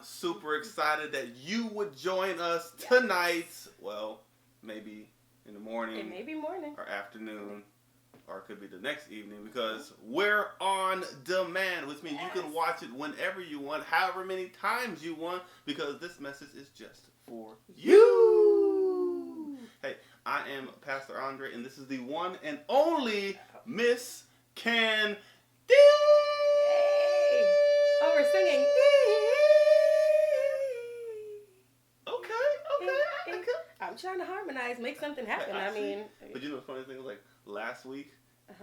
super excited that you would join us tonight. Well, maybe in the morning. It may be morning. Or afternoon. Or it could be the next evening, because we're on demand, which means you can watch it whenever you want, however many times you want, because this message is just for you. Hey, I am Pastor Andre, and this is the one and only Miss Candy. Oh, we're singing. Okay. I'm trying to harmonize, make something happen. But you know the funny thing is, like, last week,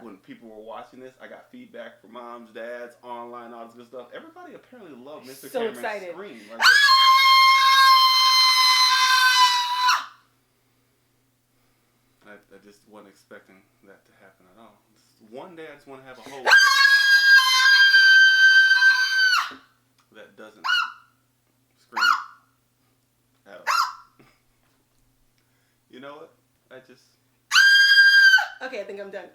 when people were watching this, I got feedback from moms, dads, online, all this good stuff. Everybody apparently loved Mr. So Cameron's excited. scream. Right? I just wasn't expecting that to happen at all. One day I just want to have a host that doesn't scream at all. You know what? Okay, I think I'm done.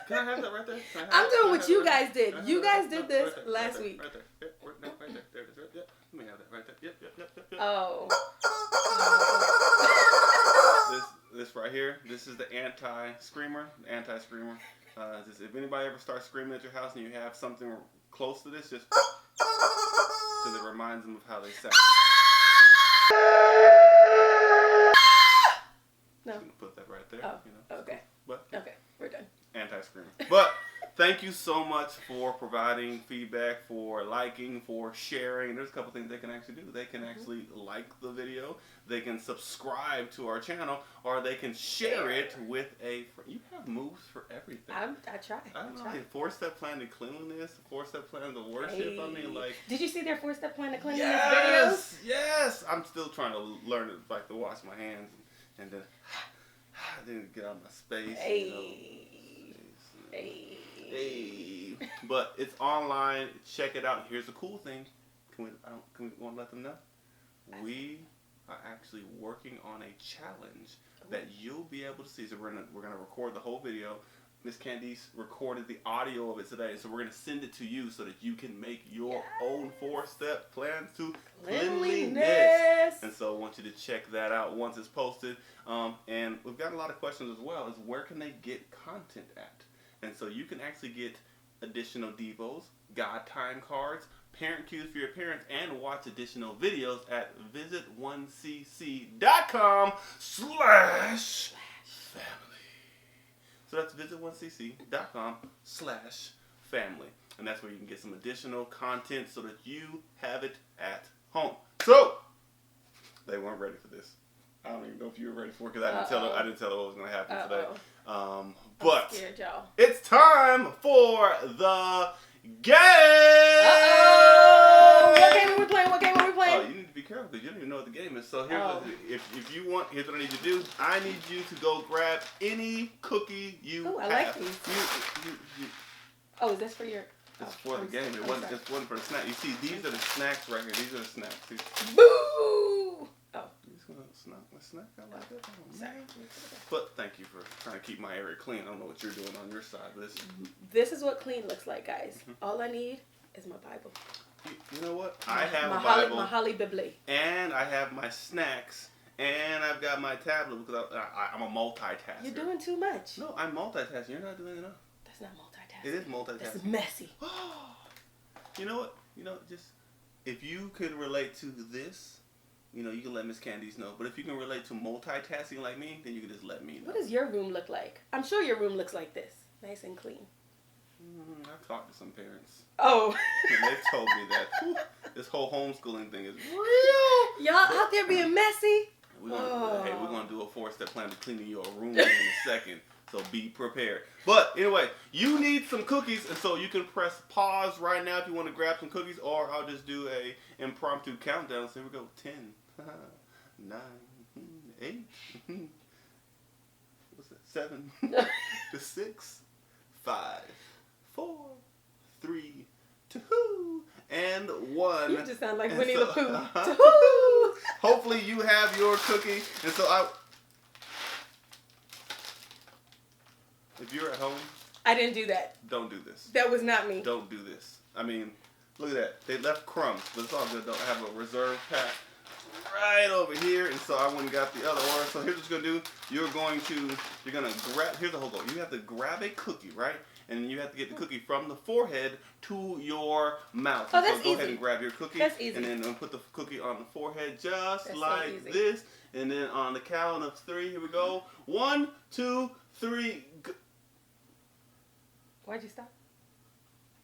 Can I have that right there? I'm doing what you guys did. You guys did this last week. Right there. Right there. There it is. Yep. Let me have that right there. Yep. Oh. This right here, this is the anti-screamer. If anybody ever starts screaming at your house and you have something close to this, just because it reminds them of how they sound. No. I'm gonna put that right there. Oh, you know. okay. But okay, we're done. Anti-screamer. But thank you so much for providing feedback, for liking, for sharing. There's a couple things they can actually do. They can actually like the video, they can subscribe to our channel, or they can share it with a friend. You have moves for everything. I try. I don't know. 4-step plan to cleanliness, 4-step plan to worship. Hey. I mean, like. Did you see their 4-step plan to cleanliness videos? Yes. I'm still trying to learn to wash my hands and then get out of my space. Hey. You know. Hey. But it's online. Check it out. Here's the cool thing. Can we want to let them know? We are actually working on a challenge that you'll be able to see. So we're gonna record the whole video. Miss Candice recorded the audio of it today, so we're gonna send it to you so that you can make your own 4-step plans to cleanliness. And so I want you to check that out once it's posted. And we've got a lot of questions as well. Is where can they get content at? And so you can actually get additional devos, God time cards, parent cues for your parents, and watch additional videos at visit1cc.com/family. So that's visit1cc.com/family. And that's where you can get some additional content so that you have it at home. So, they weren't ready for this. I don't even know if you were ready for it because I didn't tell her what was going to happen today. But I'm scared, y'all. It's time for the game! Uh-oh! What game are we playing? Oh, you need to be careful because you don't even know what the game is. So here's if you want, here's what I need you to do. I need you to go grab any cookie you have. I like these. Oh, is this for your... It's for the game. It wasn't for the snack. You see, these are the snacks right here. These are the snacks. Boo! Oh. You just gonna snack out like that? Oh, sorry. But thank you for trying to keep my area clean. I don't know what you're doing on your side, but this is what clean looks like, guys. All I need is my Bible. You know what? I have a Bible. My Holly Bible. And I have my snacks. And I've got my tablet because I'm a multitasker. You're doing too much. No, I'm multitasking. You're not doing enough. That's not multitasking. It is multitasking. That's messy. You know what? Just if you can relate to this, you can let Miss Candice know. But if you can relate to multitasking like me, then you can just let me know. What does your room look like? I'm sure your room looks like this. Nice and clean. I've talked to some parents. Oh. And they've told me that this whole homeschooling thing is real. Y'all out there being messy? We're going to do a 4-step plan to cleaning your room in a second. So be prepared. But anyway, you need some cookies, and so you can press pause right now if you want to grab some cookies, or I'll just do a impromptu countdown. So here we go. 10, 9, 8, what's that? 7, 6, 5, 4, 3, 2, and 1. You just sound like Winnie the Pooh. Hopefully you have your cookie, and so if you're at home, I didn't do that. Don't do this. That was not me. Don't do this. I mean, Look at that. They left crumbs, but it's all good. Don't have a reserve pack right over here, and so I went and got the other order. So here's what you're gonna do. You're gonna grab. Here's the whole goal. You have to grab a cookie, right? And you have to get the cookie from the forehead to your mouth. Oh, that's so go easy. ahead and grab your cookie. That's easy. And then put the cookie on the forehead just that's like so this. And then on the count of 3, here we go. 1, 2, 3. Go. Why'd you stop?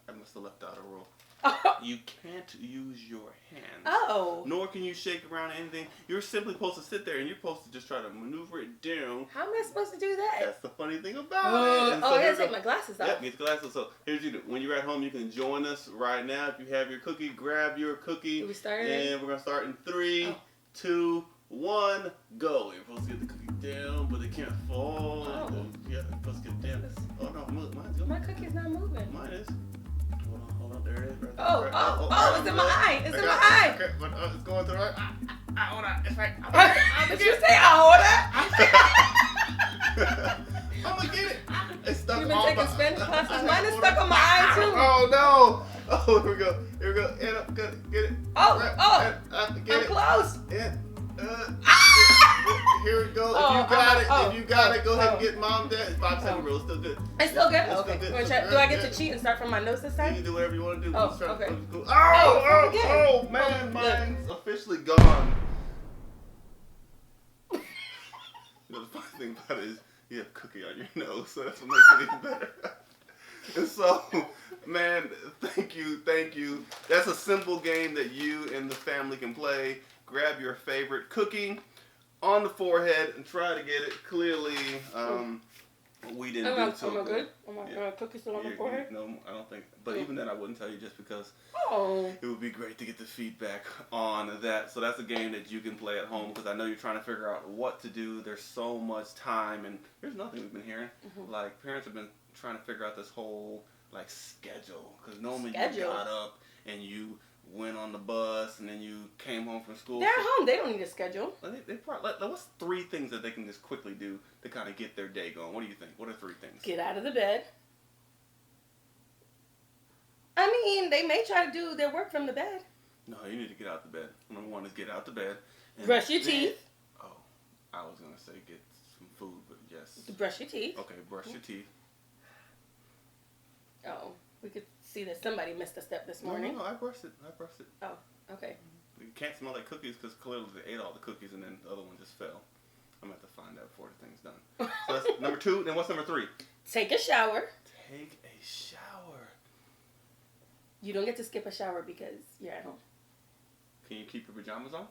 I must have left out a rule. Oh. You can't use your hands. Oh. Nor can you shake around anything. You're simply supposed to sit there and you're supposed to just try to maneuver it down. How am I supposed to do that? That's the funny thing about it. And I gotta take my glasses off. Yep, get your glasses. So here's what you do. When you're at home, you can join us right now. If you have your cookie, grab your cookie. Do we start? And we're gonna start in 3, 2, 1, go. You're supposed to get the cookie down, but it can't fall. Oh. Yeah, you're supposed to get it down. Oh no, mine's going. My cookie's not moving. Mine is. Hold on, there it is. Right Oh, there. it's in my eye. It's in my eye. Okay, but it's going to the right. Hold on, it's right. Did you say hold I'm gonna get it. It's stuck You've been on taking my Spanish classes. Mine is stuck on my eye too. Oh no! Oh, here we go. Here we go. And up, get it. Oh, Get I'm it. close. And, here we go. Oh, if you got it, go ahead and get mom that. It's 5 second rule. It's still good. It's still good? It's Okay. still good. Do I get to cheat and start from my nose this You time? can do whatever you want to do. Oh, Just try to- okay. Oh, man, mine's officially gone. You know, the funny thing about it is you have cookie on your nose, so that's what makes it even better. And so, man, thank you. That's a simple game that you and the family can play. Grab your favorite cookie on the forehead and try to get it clearly. We didn't do so good. Am I cookie still on the forehead? No, I don't think. But even then, I wouldn't tell you just because Oh. it would be great to get the feedback on that. So that's a game that you can play at home because I know you're trying to figure out what to do. There's so much time, and here's nothing we've been hearing. Mm-hmm. Like parents have been trying to figure out this whole like schedule because normally you Schedule? got up and you went on the bus and then you came home from school. They're at home. They don't need a schedule. They probably, like, what's 3 things that they can just quickly do to kind of get their day going? What do you think? What are 3 things? Get out of the bed. I mean, they may try to do their work from the bed. No, you need to get out the bed. Number 1 is get out the bed. And Brush your teeth. Oh, I was going to say get some food, but yes. Brush your teeth. Okay, brush your teeth. Oh, we could see that somebody missed a step this morning. No, I brushed it. Oh, okay. You can't smell like cookies because clearly they ate all the cookies and then the other one just fell. I'm going to have to find out before the thing's done. So that's number 2. Then what's number 3? Take a shower. Take a shower. You don't get to skip a shower because you're at home. Can you keep your pajamas on?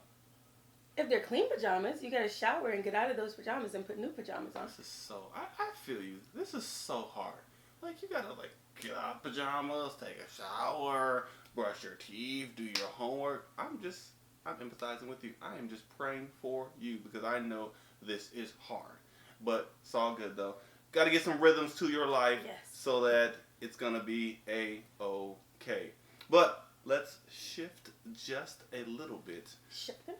If they're clean pajamas, you gotta shower and get out of those pajamas and put new pajamas on. This is so, I feel you. This is so hard. Like, you gotta, like, get out of pajamas, take a shower, brush your teeth, do your homework. I'm empathizing with you. I am just praying for you because I know this is hard. But it's all good, though. Gotta get some rhythms to your life so that it's gonna be A-okay. But let's shift just a little bit. Shift them?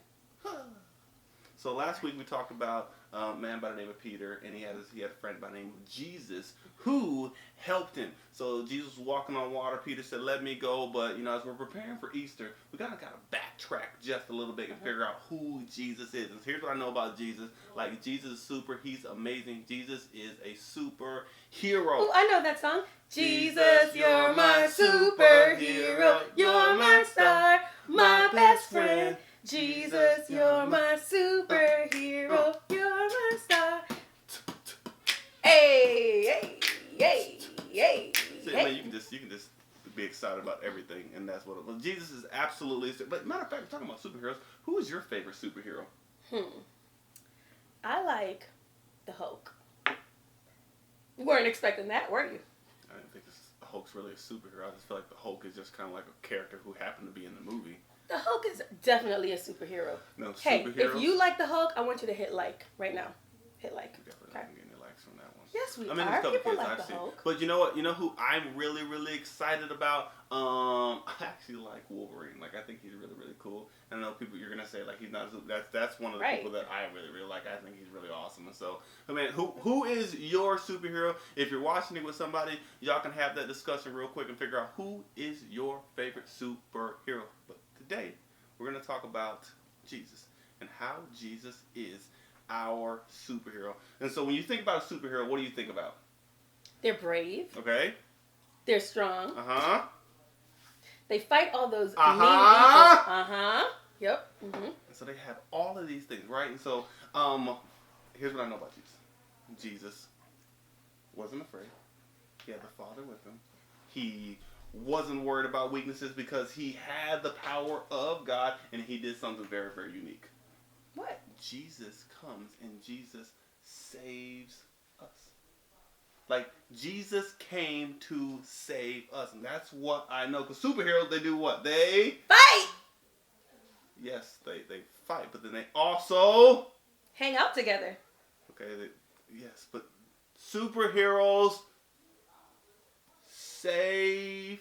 So last week we talked about a man by the name of Peter, and he had a friend by the name of Jesus who helped him. So Jesus was walking on water. Peter said, "Let me go." But as we're preparing for Easter, we gotta backtrack just a little bit and figure out who Jesus is. And here's what I know about Jesus: like Jesus is super. He's amazing. Jesus is a superhero. Oh, I know that song. Jesus, you're my superhero. You're my star, my best friend. Jesus, you're my superhero. You're my star. Hey. See, man, you can just be excited about everything, and that's what. Well, Jesus is absolutely. But matter of fact, we're talking about superheroes. Who is your favorite superhero? I like the Hulk. You weren't expecting that, were you? I didn't think the Hulk's really a superhero. I just feel like the Hulk is just kind of like a character who happened to be in the movie. The Hulk is definitely a superhero. No, hey, superheroes? if you like the Hulk, I want you to hit like right now. Hit like. We definitely not getting any likes from that one. Yes, we there's are. a couple People kids like I've the seen. Hulk. But you know what? You know who I'm really, really excited about? I actually like Wolverine. Like, I think he's really, really cool. And I know people, you're gonna say like he's not. That's one of the people that I really like. I think he's really awesome. And so, I mean, who is your superhero? If you're watching it with somebody, y'all can have that discussion real quick and figure out who is your favorite superhero. But today, we're gonna talk about Jesus and how Jesus is our superhero. And so, when you think about a superhero, what do you think about? They're brave. Okay. They're strong. They fight all those mean people. Yep. So they have all of these things, right? And so, here's what I know about Jesus. Jesus wasn't afraid. He had the Father with him. He wasn't worried about weaknesses because he had the power of God, and he did something very, very unique. What? Jesus comes and Jesus saves us. Like, Jesus came to save us. And that's what I know. Because superheroes, they do what? They fight! Yes, they fight. But then they also hang out together. Okay, yes. But superheroes save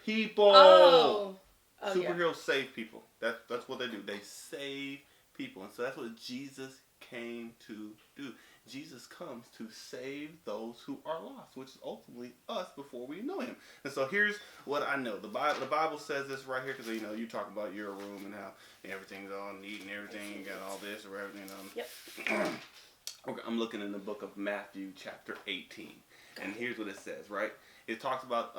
people. Superheroes save people. That's what they do. They save people. And so that's what Jesus came to do. Jesus comes to save those who are lost, which is ultimately us before we know him. And so here's what I know. The Bible says this right here, because you talk about your room and how everything's all neat and everything, you got all this or everything. Yep. Okay, I'm looking in the book of Matthew chapter 18. And here's what it says, right? It talks about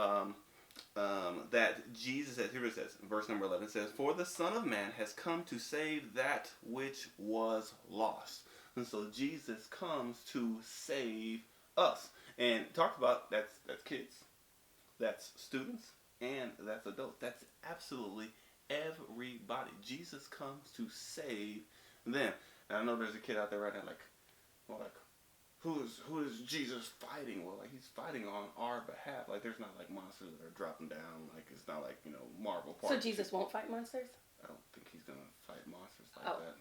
that Jesus says, here it says, verse number 11, it says, "For the Son of Man has come to save that which was lost." And so Jesus comes to save us. And talk about that's kids, that's students, and that's adults. That's absolutely everybody. Jesus comes to save them. And I know there's a kid out there right now who is Jesus fighting? Well, like he's fighting on our behalf. Like there's not like monsters that are dropping down. Like it's not like Marvel. So Jesus won't fight monsters? I don't think he's gonna fight monsters like that.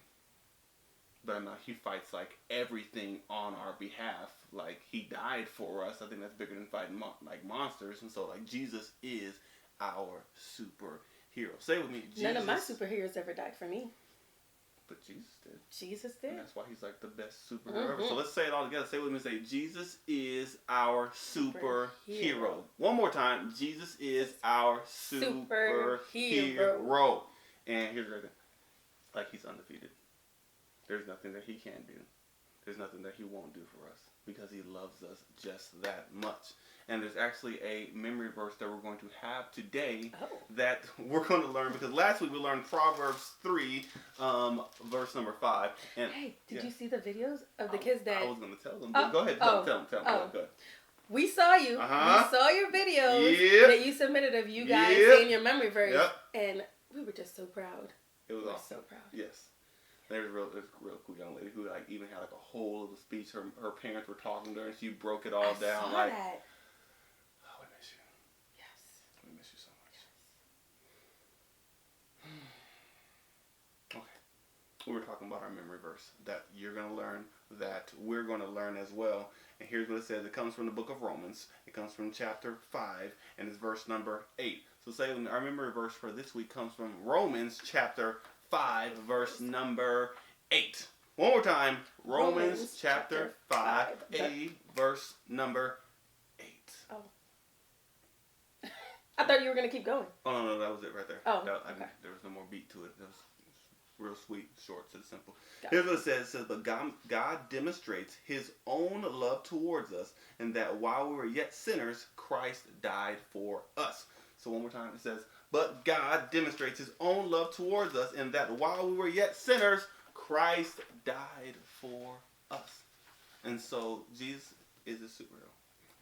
But he fights like everything on our behalf. Like he died for us. I think that's bigger than fighting like monsters. And so like Jesus is our superhero. Say it with me. Jesus. None of my superheroes ever died for me. But Jesus did. Jesus did. And that's why he's like the best superhero ever. So let's say it all together. Say it with me. Say Jesus is our superhero. One more time. Jesus is our superhero. And here's the right thing. Like he's undefeated. There's nothing that he can't do. There's nothing that he won't do for us because he loves us just that much. And there's actually a memory verse that we're going to have today that we're going to learn because last week we learned Proverbs 3, verse number 5. And hey, did you see the videos of the kids that... I was going to tell them. Go ahead. Tell them. Go ahead. We saw you. We saw your videos that you submitted of you guys saying your memory verse. And we were just so proud. It was awesome. So proud. Yes. There's a real cool young lady who like even had like a whole little speech. Her parents were talking to her and she broke it all down. Saw like, that. oh, we miss you. Yes. We miss you so much. Okay. We were talking about our memory verse that you're going to learn, that we're going to learn as well. And here's what it says. It comes from the book of Romans. It comes from chapter 5 and it's verse number 8. So say our memory verse for this week comes from Romans chapter 5, verse number 8. One more time. Romans chapter 5, verse number 8. Oh. I thought you were going to keep going. Oh, no, that was it right there. Oh, okay. There was no more beat to it. It was real sweet, short, and simple. Here's what it says. It says, "But God demonstrates his own love towards us, and that while we were yet sinners, Christ died for us." So one more time, it says, "But God demonstrates his own love towards us, in that while we were yet sinners, Christ died for us." And so Jesus is a superhero,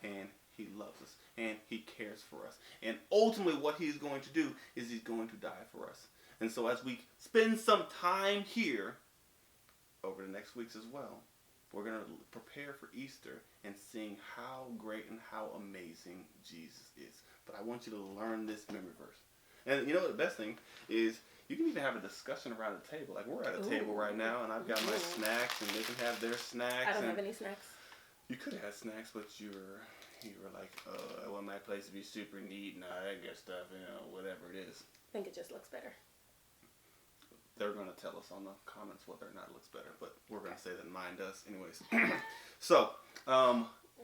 and he loves us, and he cares for us. And ultimately what he's going to do is he's going to die for us. And so as we spend some time here over the next weeks as well, we're going to prepare for Easter and seeing how great and how amazing Jesus is. But I want you to learn this memory verse. And you know the best thing is you can even have a discussion around the table. Like we're at a table right now and I've got my snacks and they can have their snacks. I don't have any snacks. You could have snacks, but you were like, I want my place to be super neat and all that good stuff, whatever it is. I think it just looks better. they're going to tell us on the comments whether or not it looks better. But we're going to say that mine does anyways. So,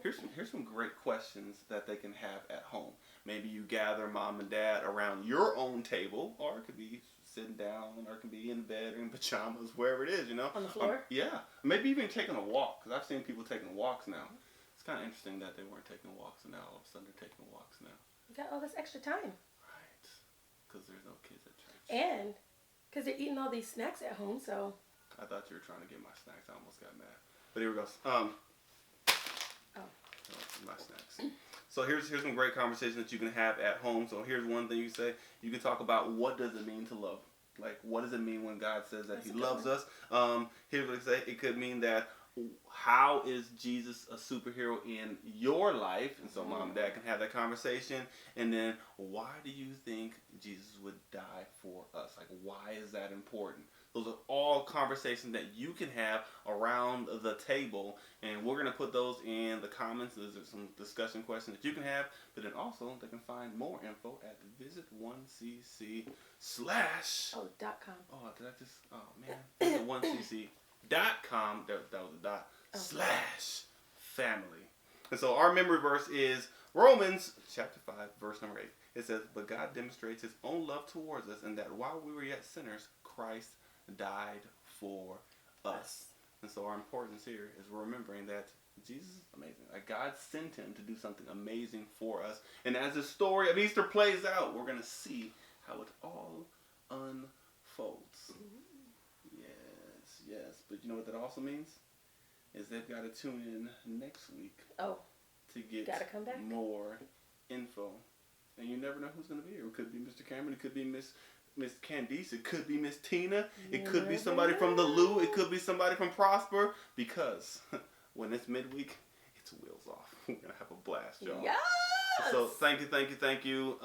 here's some great questions that they can have at home. Maybe you gather mom and dad around your own table, or it could be sitting down, or it can be in bed or in pajamas, wherever it is, On the floor? Yeah. Maybe even taking a walk, because I've seen people taking walks now. It's kind of interesting that they weren't taking walks, and now all of a sudden they're taking walks now. You got all this extra time. Right. Because there's no kids at church. And because they're eating all these snacks at home, so. I thought you were trying to get my snacks. I almost got mad. But here we go. My snacks. So here's some great conversation that you can have at home. So here's one thing you say. You can talk about what does it mean to love. Like, what does it mean when God says that He loves us? Here's what I say. It could mean that how is Jesus a superhero in your life? And so mom and dad can have that conversation. And then why do you think Jesus would die for us? Like, why is that important? Those are all conversations that you can have around the table. And we're going to put those in the comments. Those are some discussion questions that you can have. But then also they can find more info at visit1cc/ .com. Oh, did I just... Oh, man. Visit1cc.com. That was a dot. / family. And so our memory verse is Romans chapter 5, verse number 8. It says, but God demonstrates His own love towards us, and that while we were yet sinners, Christ died for us. And so our importance here is we're remembering that Jesus is amazing. Like, God sent Him to do something amazing for us. And as the story of Easter plays out, we're going to see how it all unfolds. Yes. But you know what that also means? Is they've got to tune in next week to get more info. And you never know who's going to be here. It could be Mr. Cameron. It could be Miss Candice. It could be Miss Tina. It could be somebody from the Lou. It could be somebody from Prosper. Because when it's midweek, it's wheels off. We're going to have a blast, y'all. Yes! So thank you.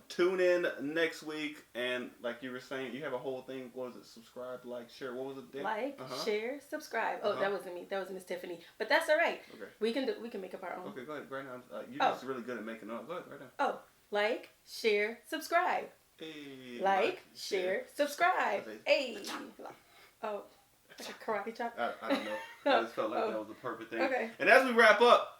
Tune in next week. And like you were saying, you have a whole thing. What was it? Subscribe, like, share. What was it? Dan? Like, share, subscribe. Oh, that wasn't me. That was Miss Tiffany. But that's all right. Okay. We can make up our own. Okay, go ahead. Right now, you're just really good at making up. Go ahead, right now. Oh, like, share, subscribe. Hey, like, share, subscribe. Hey. Oh, like a karate chop? I don't know. I just felt like that was the perfect thing. Okay. And as we wrap up...